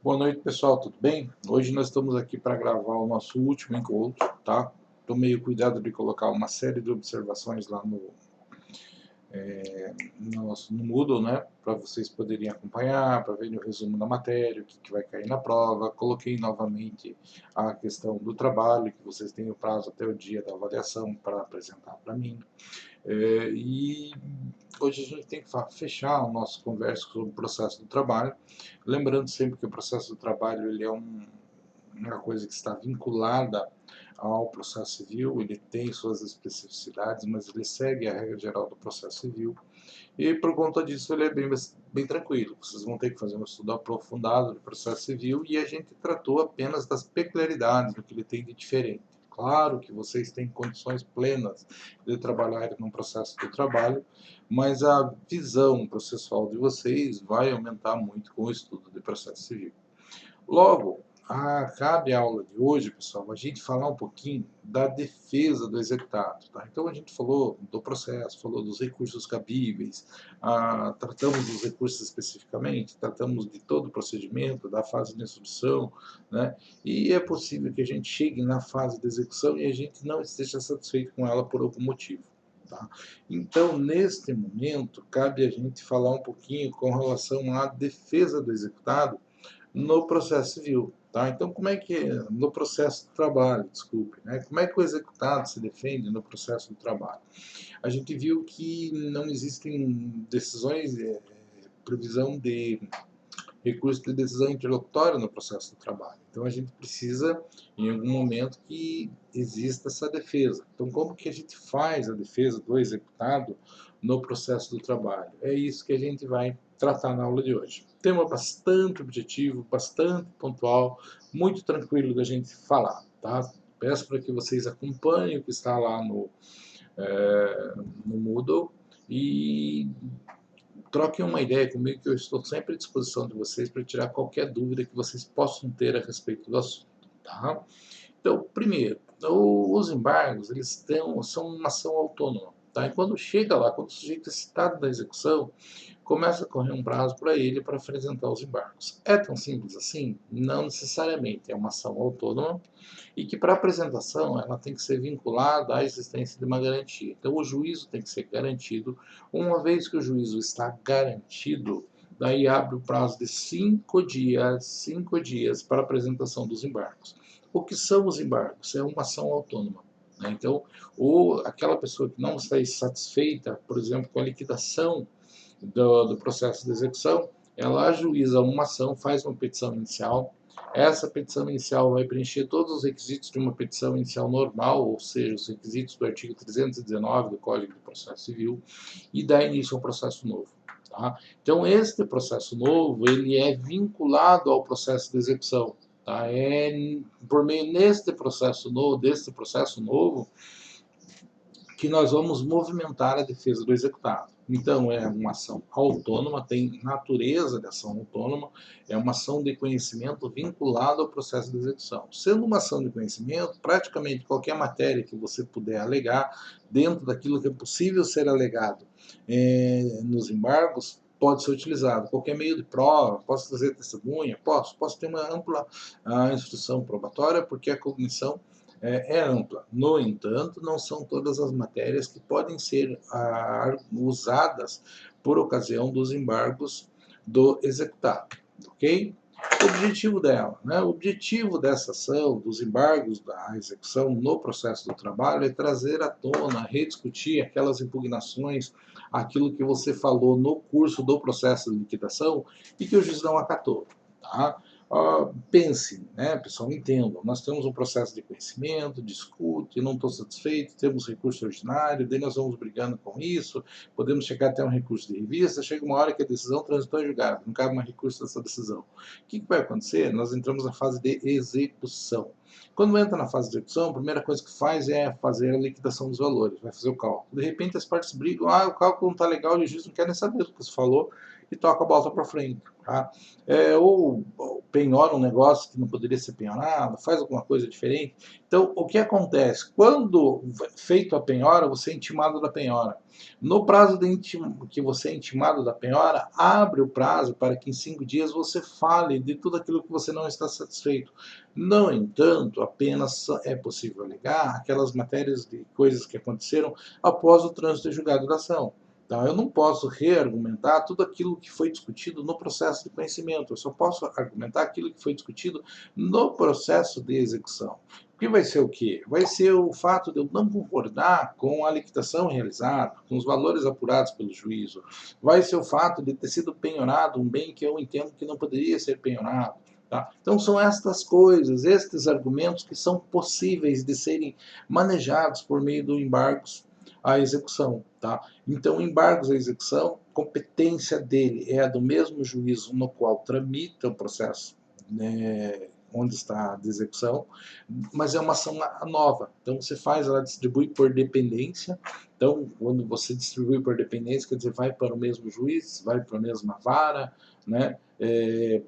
Boa noite, pessoal, tudo bem? Hoje nós estamos aqui para gravar o nosso último encontro, tá? Tomei o cuidado de colocar uma série de observações lá no Moodle, né? Para vocês poderem acompanhar, para verem o resumo da matéria, o que vai cair na prova. Coloquei novamente a questão do trabalho, que vocês têm o prazo até o dia da avaliação para apresentar para mim. E hoje a gente tem que fechar o nosso conversa sobre o processo do trabalho, lembrando sempre que o processo do trabalho ele é uma coisa que está vinculada ao processo civil, ele tem suas especificidades, mas ele segue a regra geral do processo civil, e por conta disso ele é bem tranquilo. Vocês vão ter que fazer um estudo aprofundado do processo civil e a gente tratou apenas das peculiaridades, do que ele tem de diferente. Claro que vocês têm condições plenas de trabalhar num processo do trabalho, mas a visão processual de vocês vai aumentar muito com o estudo de processo civil. Logo, cabe a aula de hoje, pessoal, a gente falar um pouquinho da defesa do executado. Tá? Então, a gente falou do processo, falou dos recursos cabíveis, tratamos dos recursos especificamente, tratamos de todo o procedimento, da fase de instrução, né? E é possível que a gente chegue na fase de execução e a gente não esteja satisfeito com ela por algum motivo. Tá? Então, neste momento, cabe a gente falar um pouquinho com relação à defesa do executado no processo civil. Tá? Então, como é que no processo do trabalho, desculpe, né? Como é que o executado se defende no processo do trabalho? A gente viu que não existem decisões, previsão de recurso de decisão interlocutória no processo do trabalho. Então, a gente precisa, em algum momento, que exista essa defesa. Então, como que a gente faz a defesa do executado no processo do trabalho? É isso que a gente vai tratar na aula de hoje. Tema bastante objetivo, bastante pontual, muito tranquilo da gente falar, tá? Peço para que vocês acompanhem o que está lá no Moodle e troquem uma ideia comigo, que eu estou sempre à disposição de vocês para tirar qualquer dúvida que vocês possam ter a respeito do assunto. Tá? Então, primeiro, os embargos são uma ação autônoma. Tá? E quando chega lá, quando o sujeito é citado da execução, começa a correr um prazo para ele para apresentar os embargos. É tão simples assim? Não necessariamente. É uma ação autônoma e que para apresentação ela tem que ser vinculada à existência de uma garantia. Então o juízo tem que ser garantido. Uma vez que o juízo está garantido, daí abre o prazo de 5 dias para apresentação dos embargos. O que são os embargos? É uma ação autônoma. Né? Então, aquela pessoa que não está satisfeita, por exemplo, com a liquidação do processo de execução, ela ajuiza uma ação, faz uma petição inicial. Essa petição inicial vai preencher todos os requisitos de uma petição inicial normal, ou seja, os requisitos do artigo 319 do Código de Processo Civil, e dá início ao processo novo. Tá? Então, este processo novo ele é vinculado ao processo de execução. Tá? É por meio deste processo novo, que nós vamos movimentar a defesa do executado. Então, é uma ação autônoma, tem natureza de ação autônoma, é uma ação de conhecimento vinculada ao processo de execução. Sendo uma ação de conhecimento, praticamente qualquer matéria que você puder alegar, dentro daquilo que é possível ser alegado nos embargos, pode ser utilizado. Qualquer meio de prova, posso trazer testemunha? Posso ter uma ampla instrução probatória, porque a cognição é ampla. No entanto, não são todas as matérias que podem ser usadas por ocasião dos embargos do executado, ok? O objetivo dela, né? O objetivo dessa ação, dos embargos da execução no processo do trabalho, é trazer à tona, rediscutir aquelas impugnações, aquilo que você falou no curso do processo de liquidação e que o juiz não acatou, tá? Pense, né, pessoal, entendam, nós temos um processo de conhecimento, discute, não estou satisfeito, temos recurso ordinário, daí nós vamos brigando com isso, podemos chegar até um recurso de revista, chega uma hora que a decisão transitou em julgado, não cabe mais recurso dessa decisão. O que vai acontecer? Nós entramos na fase de execução. Quando entra na fase de execução, a primeira coisa que faz é fazer a liquidação dos valores, vai fazer o cálculo. De repente as partes brigam, o cálculo não está legal e o juiz não quer nem saber o que você falou e toca a bola para frente. Tá? Ou penhora um negócio que não poderia ser penhorado, faz alguma coisa diferente. Então, o que acontece? Quando feito a penhora, você é intimado da penhora. No prazo que você é intimado da penhora, abre o prazo para que em 5 dias você fale de tudo aquilo que você não está satisfeito. No entanto, apenas é possível alegar aquelas matérias de coisas que aconteceram após o trânsito de julgado da ação. Então, eu não posso reargumentar tudo aquilo que foi discutido no processo de conhecimento, eu só posso argumentar aquilo que foi discutido no processo de execução. O que vai ser o quê? Vai ser o fato de eu não concordar com a liquidação realizada, com os valores apurados pelo juízo. Vai ser o fato de ter sido penhorado um bem que eu entendo que não poderia ser penhorado. Tá? Então são estas coisas, estes argumentos que são possíveis de serem manejados por meio do embargos à execução. Tá? Então, embargos à execução, competência dele é a do mesmo juízo no qual tramita o processo, né, onde está a de execução, mas é uma ação nova. Então, você faz, ela distribui por dependência. Então, quando você distribui por dependência, quer dizer, vai para o mesmo juiz, vai para a mesma vara, né?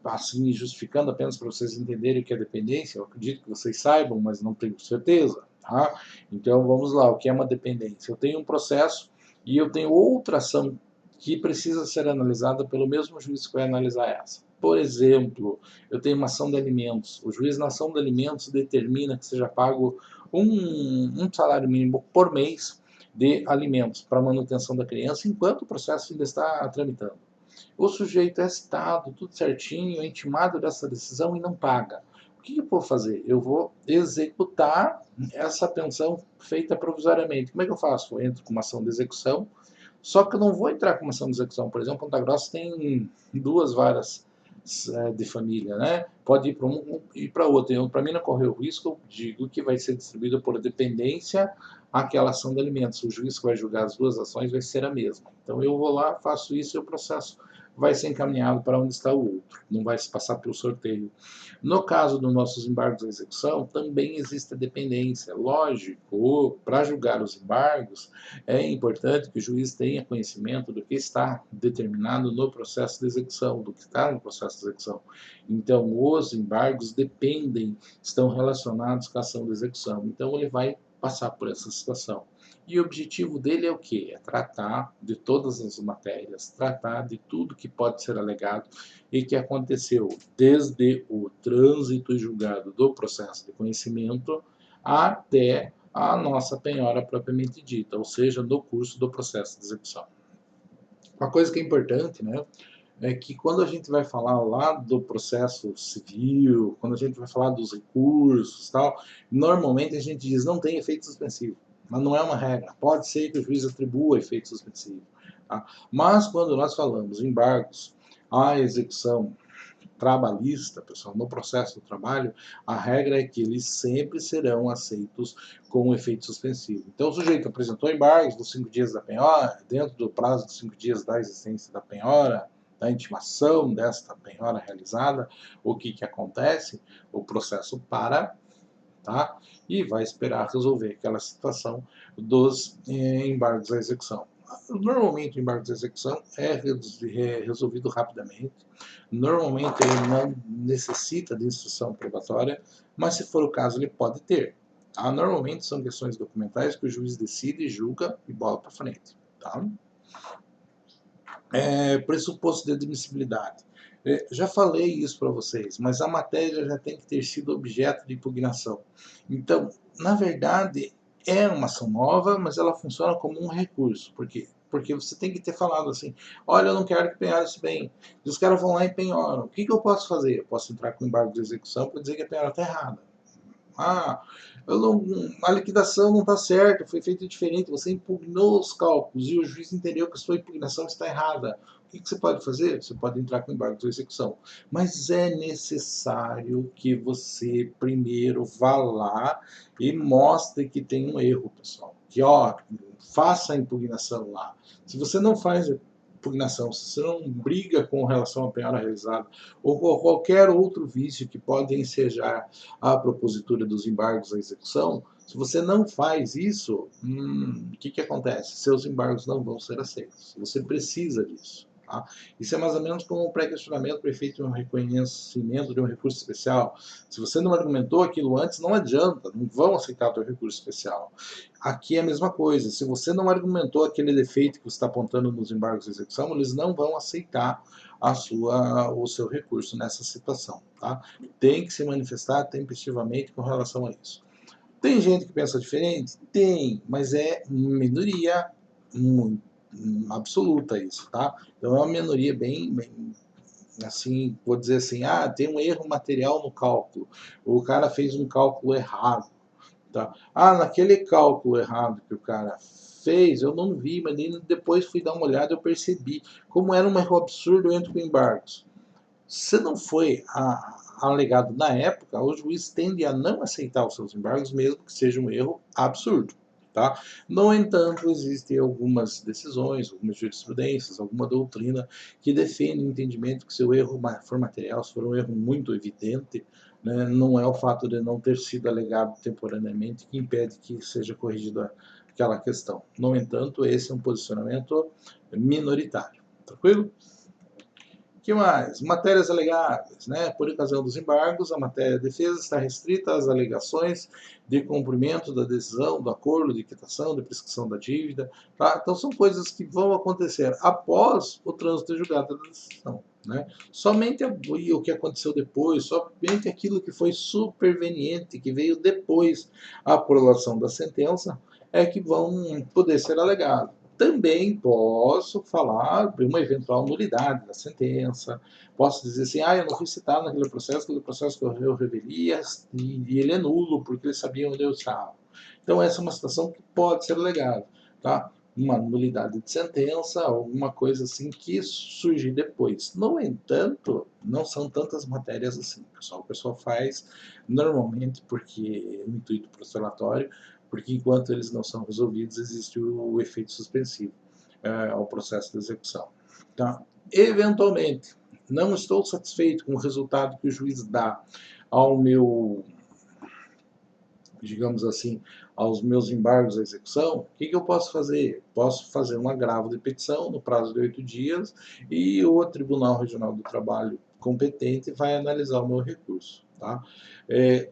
Assim, justificando apenas para vocês entenderem o que é dependência, eu acredito que vocês saibam, mas não tenho certeza. Tá? Então, vamos lá, o que é uma dependência? Eu tenho um processo e eu tenho outra ação que precisa ser analisada pelo mesmo juiz que vai analisar essa. Por exemplo, eu tenho uma ação de alimentos. O juiz na ação de alimentos determina que seja pago um salário mínimo por mês de alimentos para manutenção da criança enquanto o processo ainda está tramitando. O sujeito é citado, tudo certinho, é intimado dessa decisão e não paga. O que eu vou fazer? Eu vou executar essa pensão feita provisoriamente. Como é que eu faço? Eu entro com uma ação de execução, só que eu não vou entrar com uma ação de execução. Por exemplo, Ponta Grossa tem 2 varas de família, né? Pode ir para um e para outro. Para mim não correr o risco, eu digo que vai ser distribuído por dependência aquela ação de alimentos. O juiz que vai julgar as 2 ações vai ser a mesma. Então eu vou lá, faço isso e o processo vai ser encaminhado para onde está o outro. Não vai se passar pelo sorteio. No caso dos nossos embargos à execução, também existe a dependência. Lógico, para julgar os embargos, é importante que o juiz tenha conhecimento do que está determinado no processo de execução, do que está no processo de execução. Então, os embargos dependem, estão relacionados com a ação de execução. Então, ele vai passar por essa situação. E o objetivo dele é o quê? É tratar de todas as matérias, tratar de tudo que pode ser alegado e que aconteceu desde o trânsito e julgado do processo de conhecimento até a nossa penhora propriamente dita, ou seja, no curso do processo de execução. Uma coisa que é importante, né, é que quando a gente vai falar lá do processo civil, quando a gente vai falar dos recursos, tal, normalmente a gente diz não tem efeito suspensivo, mas não é uma regra. Pode ser que o juiz atribua efeito suspensivo, tá? Mas quando nós falamos embargos à execução trabalhista, pessoal, no processo do trabalho, a regra é que eles sempre serão aceitos com efeito suspensivo. Então, o sujeito apresentou embargos dos 5 dias da penhora, dentro do prazo dos 5 dias da existência da penhora, da intimação desta penhora realizada, o que acontece? O processo para, tá? E vai esperar resolver aquela situação dos embargos à execução. Normalmente o embargo de execução é resolvido rapidamente. Normalmente ele não necessita de instrução probatória, mas se for o caso ele pode ter. Tá? Normalmente são questões documentais que o juiz decide, julga e bola para frente. Tá? Pressuposto de admissibilidade. Já falei isso para vocês, mas a matéria já tem que ter sido objeto de impugnação. Então, na verdade, é uma ação nova, mas ela funciona como um recurso. Por quê? Porque você tem que ter falado assim, olha, eu não quero que penhore esse bem. E os caras vão lá e penhoram. O que eu posso fazer? Eu posso entrar com embargo de execução para dizer que a penhora está errada. Ah, a liquidação não está certa, foi feita diferente, você impugnou os cálculos e o juiz entendeu que a sua impugnação está errada. O que você pode fazer? Você pode entrar com embargo de execução. Mas é necessário que você primeiro vá lá e mostre que tem um erro, pessoal. Que, faça a impugnação lá. Se você não faz impugnação, se você não briga com relação à penhora realizada ou qualquer outro vício que pode ensejar a propositura dos embargos à execução, se você não faz isso, o que acontece? Seus embargos não vão ser aceitos. Você precisa disso. Tá? Isso é mais ou menos como um pré-questionamento para efeito de um reconhecimento de um recurso especial. Se você não argumentou aquilo antes, não adianta, não vão aceitar o teu recurso especial. Aqui é a mesma coisa, se você não argumentou aquele defeito que você está apontando nos embargos de execução, eles não vão aceitar o seu recurso nessa situação. Tá? Tem que se manifestar tempestivamente com relação a isso. Tem gente que pensa diferente? Tem, mas é minoria muito absoluta isso, tá? Então é uma minoria bem, assim, vou dizer assim, tem um erro material no cálculo, o cara fez um cálculo errado, tá? Naquele cálculo errado que o cara fez, eu não vi, mas depois fui dar uma olhada e eu percebi como era um erro absurdo, eu entro com embargos. Se não foi alegado na época, o juiz tende a não aceitar os seus embargos, mesmo que seja um erro absurdo. Tá? No entanto, existem algumas decisões, algumas jurisprudências, alguma doutrina que defende o entendimento que se o erro for material, se for um erro muito evidente, né, não é o fato de não ter sido alegado temporariamente que impede que seja corrigida aquela questão. No entanto, esse é um posicionamento minoritário. Tranquilo? Que mais? Matérias alegáveis, né? Por ocasião dos embargos, a matéria de defesa está restrita às alegações de cumprimento da decisão, do acordo de quitação, de prescrição da dívida, tá? Então são coisas que vão acontecer após o trânsito julgado da decisão, né? Somente o que aconteceu depois, somente aquilo que foi superveniente, que veio depois a prolação da sentença, é que vão poder ser alegados. Também posso falar de uma eventual nulidade da sentença, posso dizer assim, eu não fui citado naquele processo correu revelias e ele é nulo porque ele sabia onde eu estava. Então essa é uma situação que pode ser alegada, tá? Uma nulidade de sentença, alguma coisa assim que surge depois. No entanto, não são tantas matérias assim, pessoal. O pessoal faz normalmente porque o intuito procelatório, porque enquanto eles não são resolvidos, existe o efeito suspensivo ao processo de execução. Tá? Eventualmente, não estou satisfeito com o resultado que o juiz dá ao meu, digamos assim, aos meus embargos à execução, o que eu posso fazer? Posso fazer um agravo de petição no prazo de 8 dias e o Tribunal Regional do Trabalho competente vai analisar o meu recurso. Tá?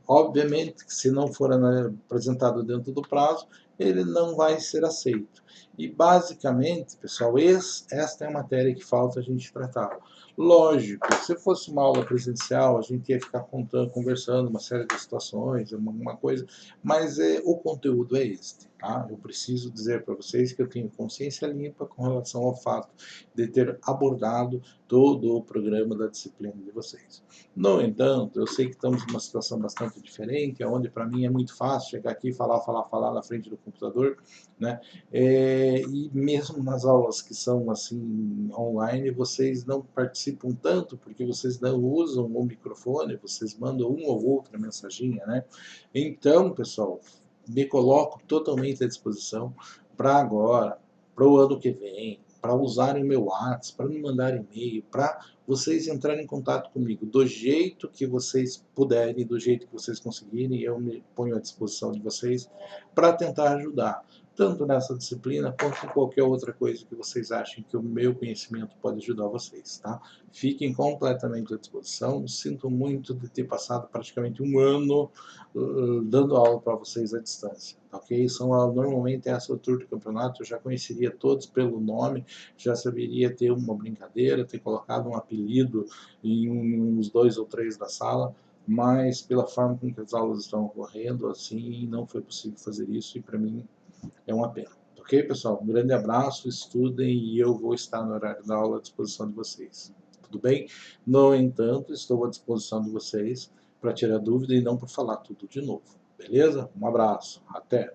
Obviamente que se não for apresentado dentro do prazo, ele não vai ser aceito. E basicamente, pessoal, esta é a matéria que falta a gente tratar. Lógico, se fosse uma aula presencial, a gente ia ficar conversando uma série de situações, uma coisa, mas o conteúdo é este. Tá? Eu preciso dizer para vocês que eu tenho consciência limpa com relação ao fato de ter abordado todo o programa da disciplina de vocês. No entanto, eu sei que estamos numa situação bastante diferente, onde para mim é muito fácil chegar aqui e falar na frente do computador, né? E mesmo nas aulas que são assim online, vocês não participam tanto, porque vocês não usam o microfone, vocês mandam uma ou outra mensaginha, né? Então, pessoal, me coloco totalmente à disposição para agora, para o ano que vem, para usarem o meu WhatsApp, para me mandar e-mail, para vocês entrarem em contato comigo do jeito que vocês puderem, do jeito que vocês conseguirem, eu me ponho à disposição de vocês para tentar ajudar, tanto nessa disciplina quanto em qualquer outra coisa que vocês achem que o meu conhecimento pode ajudar vocês, tá? Fiquem completamente à disposição. Sinto muito de ter passado praticamente um ano dando aula para vocês à distância, ok? Normalmente, essa altura do campeonato, eu já conheceria todos pelo nome, já saberia ter uma brincadeira, ter colocado um apelido em uns 2 ou 3 da sala, mas pela forma com que as aulas estão ocorrendo, assim, não foi possível fazer isso e para mim é uma pena. Ok, pessoal? Um grande abraço, estudem e eu vou estar no horário da aula à disposição de vocês. Tudo bem? No entanto, estou à disposição de vocês para tirar dúvida e não para falar tudo de novo. Beleza? Um abraço. Até!